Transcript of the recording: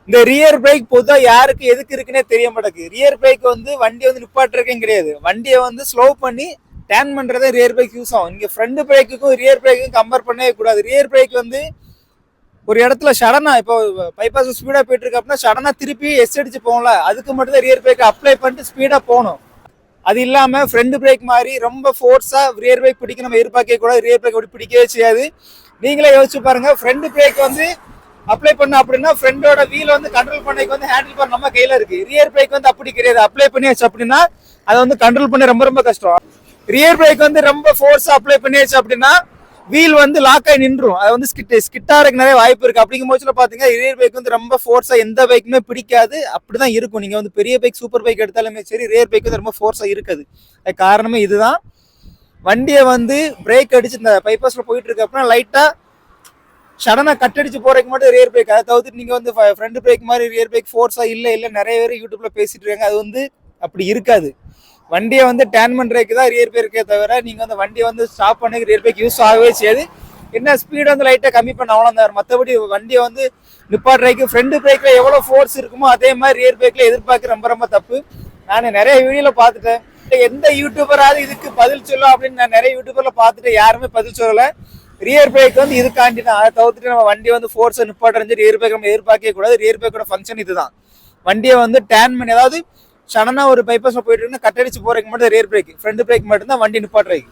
இந்த rear break பொதுவா யாருக்கு எதுக்கு இருக்குன்னே தெரிய மாட்டேங்குது. ரியர் பிரேக் வந்து வண்டி வந்து நிப்பாட்டுறதுக்கும் கிடையாது, வண்டியை வந்து ஸ்லோ பண்ணி டேன் பண்றதே ரியர் பிரேக் யூஸ் ஆகும். இங்க ஃப்ரண்ட் பிரேக்குக்கும் ரியர் பிரேக்குக்கும் கம்பேர் பண்ணவே கூடாது. ரியர் பிரேக் வந்து ஒரு இடத்துல சடனா இப்போ பைபாஸ் ஸ்பீடா போயிட்டு இருக்கு அப்படின்னா சடனா திருப்பி எஸ் அடிச்சு போகல, அதுக்கு மட்டும் தான் ரியர் பிரேக் அப்ளை பண்ணிட்டு ஸ்பீடா போகணும். அது இல்லாம ஃப்ரண்ட் பிரேக் மாதிரி ரொம்ப ஃபோர்ஸா ரியர் பிரேக் பிடிக்க நம்ம எதிர்பார்க்க கூடாது. ரியர் பிரேக் அப்படி பிடிக்கவே செய்யாது. நீங்களே யோசிச்சு பாருங்க, ஃப்ரண்ட் பிரேக் வந்து அப்ளை பண்ண அப்படின்னா ஃப்ரண்டோட வீல் வந்து கண்ட்ரோல் பண்ணக்கு வந்து ஹேண்டில் பார் நம்ம கையில இருக்கு. ரியர் பிரேக் வந்து அப்படி கிடையாது. அப்ளை பண்ணியாச்சு அப்படின்னா அதை வந்து கண்ட்ரோல் பண்ண ரொம்ப ரொம்ப கஷ்டம். ரியர் பிரேக் வந்து ரொம்ப ஃபோர்ஸா அப்ளை பண்ணியாச்சு அப்படின்னா வீல் வந்து லாக் ஆகி நின்றும். அது வந்து ஸ்கிட்டாருக்கு நிறைய வாய்ப்பு இருக்கு. அப்படிங்கும் போது பாத்தீங்கன்னா ரியர் பைக் வந்து ரொம்ப ஃபோர்ஸா எந்த பைக்குமே பிடிக்காது, அப்படிதான் இருக்கும். நீங்க வந்து பெரிய பைக் சூப்பர் பைக் எடுத்தாலுமே சரி, ரியர் பைக் வந்து ரொம்ப ஃபோர்ஸா இருக்குது. காரணமே இதுதான். வண்டியை வந்து பிரேக் அடிச்சு இந்த பைபாஸ்ல போயிட்டு இருக்கு அப்படின்னா லைட்டா சடனா கட் அடிச்சு போறதுக்கு மட்டும் ரியர் பிரேக். அதை தவிர்த்து நீங்க வந்து ஃப்ரண்ட் பிரேக் மாதிரி ரியர் பிரேக் ஃபோர்ஸா இல்ல நிறைய பேர் யூடியூப்ல பேசிட்டு இருக்காங்க. அது வந்து அப்படி இருக்காது. வண்டியை வந்து டேன் பண்றதுக்கு தான் ரியர் பிரேக்கே தவிர நீங்க வந்து வண்டியை வந்து ஸ்டாப் பண்ணி ரியர் பிரேக் யூஸ் ஆகவே செய்யாது. என்ன ஸ்பீடு வந்து லைட்டா கம்மி பண்ண அவ்வளோதான். மற்றபடி வண்டியை வந்து நிப்பாட்டுறதுக்கு ஃப்ரண்ட் பிரேக்ல எவ்வளவு ஃபோர்ஸ் இருக்குமோ அதே மாதிரி ரியர் பிரேக்ல எதிர்பார்க்க ரொம்ப ரொம்ப தப்பு. நான் நிறைய வீடியோல பார்த்துட்டேன். எந்த யூடியூபராவது இதுக்கு பதில் சொல்லும் அப்படின்னு நான் நிறைய யூடியூபர்ல பார்த்துட்டு யாருமே பதில் சொல்லல. ரியர் பிரேக் வந்து இதுக்காண்டி தான். அதை தவிர்த்துட்டு நம்ம வண்டி வந்து ஃபோர்ஸை நிப்பாட்டுறது ரியர் பிரேக் நம்ம எதிர்பார்க்கவே கூடாது. ரியர் பிரேக்கோட ஃபங்க்ஷன் இதுதான். வண்டியை வந்து டேன் பண்ணி, அதாவது சடனா ஒரு பைபாஸ்ல போயிட்டு கட்டடிச்சு போறதுக்கு மட்டும் ரியர் பிரேக், ஃப்ரண்ட் பிரேக் மட்டும் தான் வண்டி நிப்பாட்டுறதுக்கு.